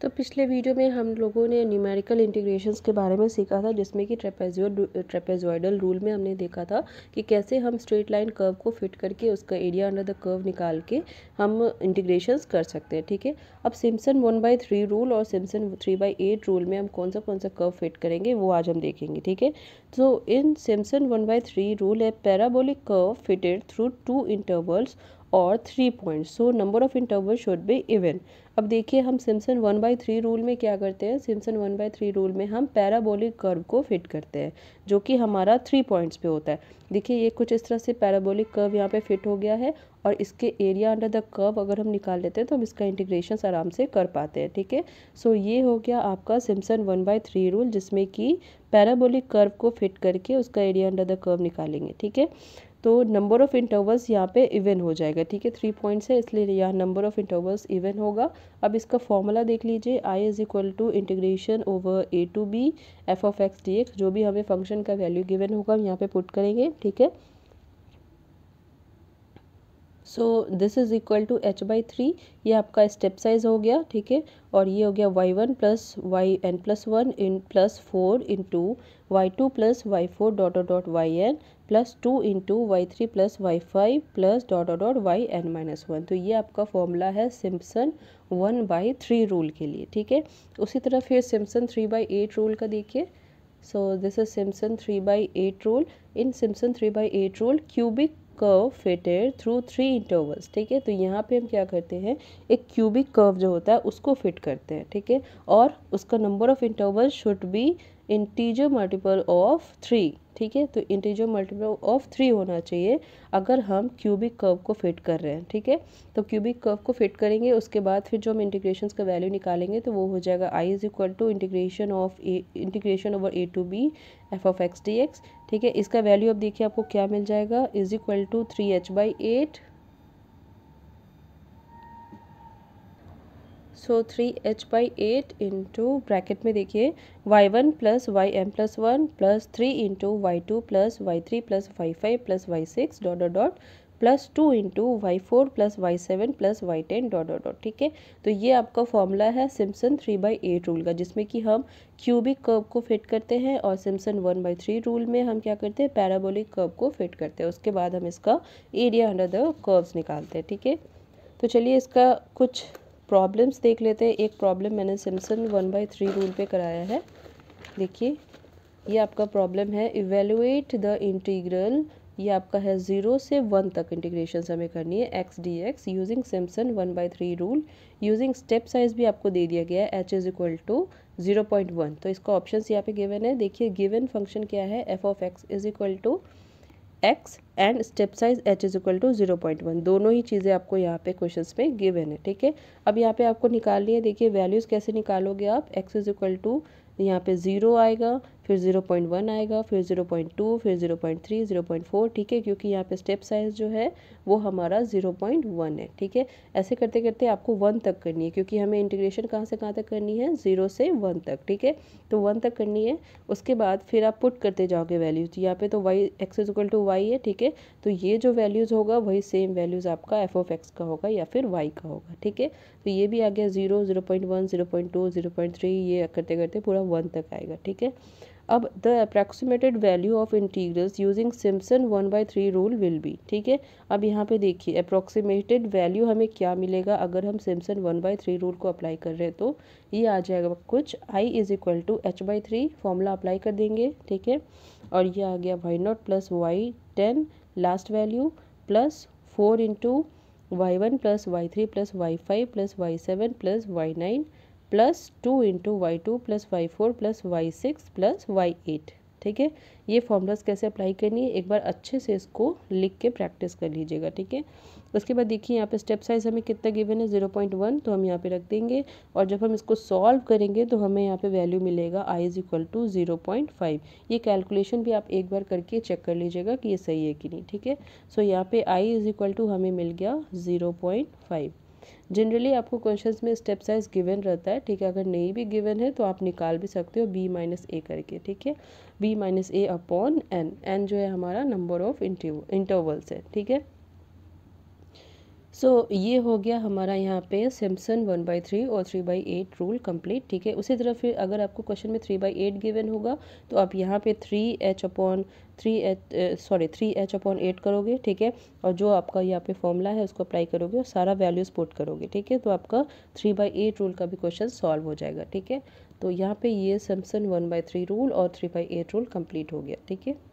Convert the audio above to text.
तो पिछले वीडियो में हम लोगों ने न्यूमेरिकल इंटीग्रेशंस के बारे में सीखा था, जिसमें कि ट्रेपेजॉइडल रूल में हमने देखा था कि कैसे हम स्ट्रेट लाइन कर्व को फिट करके उसका एरिया अंडर द कर्व निकाल के हम इंटीग्रेशंस कर सकते हैं। ठीक है, अब सिम्पसन 1/3 रूल और सिम्पसन 3/8 रूल में हम कौन सा कर्व फिट करेंगे वो आज हम देखेंगे। ठीक है, तो इन सिम्पसन 1/3 रूल है parabolic curve fitted through 2 intervals और 3 points, so number of interval should be even. अब देखिए हम सिम्पसन 1/3 रूल में क्या करते हैं, सिम्पसन 1/3 रूल में हम पैराबोलिक कर्व को फिट करते हैं जो कि हमारा 3 पॉइंट्स पे होता है। देखिए ये कुछ इस तरह से पैराबोलिक कर्व यहाँ पे फिट हो गया है और इसके एरिया अंडर द कर्व अगर हम निकाल लेते हैं तो हम इसका इंटीग्रेशन आराम से कर पाते हैं। ठीक है, सो ये हो गया आपका सिम्पसन 1/3 रूल, जिसमें कि पैराबोलिक कर्व को फिट करके उसका एरिया अंडर द कर्व निकालेंगे। ठीक है, तो नंबर ऑफ़ इंटरवल्स यहाँ पे इवन हो जाएगा। ठीक है, 3 पॉइंट्स है इसलिए यहाँ नंबर ऑफ़ इंटरवल्स इवन होगा। अब इसका फॉर्मूला देख लीजिए, I is equal to integration over a to b f of x dx। जो भी हमें फंक्शन का वैल्यू गिवन होगा हम यहाँ पे पुट करेंगे। ठीक है, so this is equal to h/3, ये आपका स्टेप साइज हो गया। ठीक है, और ये हो गया y1 प्लस yn+1 इन +4 into y2 plus y4 dot dot yn plus 2 into y3 plus y5 plus dot dot yn-1। तो ये आपका फॉर्मूला है सिम्पसन 1/3 रूल के लिए। ठीक है, उसी तरह फिर सिम्पसन 3/8 रूल का देखिए। So this is Simpson 3/8 rule. In Simpson 3/8 rule cubic curve fitted through 3 intervals. ठीक है, तो यहाँ पे हम क्या करते हैं, एक क्यूबिक कर्व जो होता है उसको फिट करते हैं। ठीक है, और उसका number of interval should be integer multiple of 3। ठीक है, तो इंटीजर मल्टीपल ऑफ 3 होना चाहिए अगर हम क्यूबिक कर्व को फिट कर रहे हैं। ठीक है, तो क्यूबिक कर्व को फिट करेंगे, उसके बाद फिर जो हम इंटीग्रेशंस का वैल्यू निकालेंगे तो वो हो जाएगा I is equal to integration over a to b f of x dx। ठीक है, इसका वैल्यू अब देखिए आपको क्या मिल जाएगा, is equal to 3h/8। So 3h/8 into bracket में देखिए y1 plus yn+1 plus 3 into y2 plus y3 plus y5 plus y6 dot dot dot plus 2 into y4 plus y7 plus y10 dot dot dot. ठीक है, तो ये आपका formula है Simpson 3/8 rule का, जिसमें कि हम क्यूबिक कर्व को फिट करते हैं और सिम्पसन 1/3 रूल में हम क्या करते हैं, पैराबोलिक कर्व को फिट करते हैं। उसके बाद हम इसका एरिया अंडर द कर्व्स निकालते हैं। ठीक है, तो चलिए इसका कुछ प्रॉब्लम्स देख लेते हैं। एक प्रॉब्लम मैंने सिम्पसन 1/3 रूल पे कराया है। देखिए ये आपका प्रॉब्लम है, इवेलुएट द इंटीग्रल, ये आपका है 0 से 1 तक इंटीग्रेशन हमें करनी है x dx using Simpson 1/3 rule using step size भी आपको दे दिया गया है h इज़ इक्वल टू 0.1। तो इसका ऑप्शन यहाँ पे गिवन है। देखिए गिवन फंक्शन क्या है, f of x is equal to x and step size h is equal to 0.1। दोनों ही चीज़ें आपको यहाँ पे क्वेश्चंस में गिवन है। ठीक है, अब यहाँ पे आपको निकालनी है। देखिए वैल्यूज़ कैसे निकालोगे आप, x इज इक्वल टू यहाँ पे 0 आएगा, फिर 0.1 आएगा, फिर 0.2, फिर 0.3, 0.4। ठीक है, क्योंकि यहाँ पे स्टेप साइज जो है वो हमारा 0.1 है। ठीक है, ऐसे करते करते आपको 1 तक करनी है, क्योंकि हमें इंटीग्रेशन कहाँ से कहाँ तक करनी है, 0 से 1 तक। ठीक है, तो 1 तक करनी है। उसके बाद फिर आप पुट करते जाओगे वैल्यूज यहाँ पे, तो y x is equal to y है। ठीक है, तो ये जो वैल्यूज़ होगा वही सेम वैल्यूज़ आपका f ऑफ x का होगा या फिर y का होगा। ठीक है, तो ये भी आ गया 0, 0.1, 0.2, 0.3, ये करते करते पूरा 1 तक आएगा। ठीक है, अब the approximated value of integrals using Simpson 1/3 rule will be. ठीक है, अब यहाँ पे देखिए अप्रॉक्सीमेटेड वैल्यू हमें क्या मिलेगा अगर हम सिम्पसन 1/3 रूल को अप्लाई कर रहे हैं, तो ये आ जाएगा कुछ i is equal to h/3, formula apply कर देंगे। ठीक है, और ये आ गया y0 plus y10 last value plus 4 into y1 plus y3 plus y5 plus y7 plus y9 plus 2 into y2 plus y4 plus y6 plus y8। ठीक है, ये फॉर्मूलाज कैसे अप्लाई करनी है एक बार अच्छे से इसको लिख के प्रैक्टिस कर लीजिएगा। ठीक है, उसके बाद देखिए यहाँ पे स्टेप साइज हमें कितना गिवन है, 0.1, तो हम यहाँ पे रख देंगे। और जब हम इसको सॉल्व करेंगे तो हमें यहाँ पे वैल्यू मिलेगा i इज़ इक्वल टू 0.5। ये कैलकुलेशन भी आप एक बार करके चेक कर लीजिएगा कि ये सही है कि नहीं। ठीक है, सो यहाँ पे i इज़ इक्वल टू हमें मिल गया 0.5। जनरली आपको क्वेश्चंस में स्टेप साइज गिवन रहता है। ठीक है, अगर नहीं भी गिवन है तो आप निकाल भी सकते हो b-a करके। ठीक है, b-a अपॉन n, n जो है हमारा नंबर ऑफ इंटरवल्स है। ठीक है, ये हो गया हमारा यहाँ पे सिम्पसन 1/3 और 3/8 रूल कंप्लीट। ठीक है, उसी तरह फिर अगर आपको क्वेश्चन में 3/8 गिवन होगा तो आप यहाँ पे 3h/8 करोगे। ठीक है, और जो आपका यहाँ पे फॉर्मूला है उसको अप्लाई करोगे और सारा वैल्यूज पुट करोगे। ठीक है, तो आपका 3/8 रूल का भी क्वेश्चन सॉल्व हो जाएगा। ठीक है, तो यहाँ पे ये सिम्पसन 1/3 रूल और 3/8 रूल कंप्लीट हो गया। ठीक है।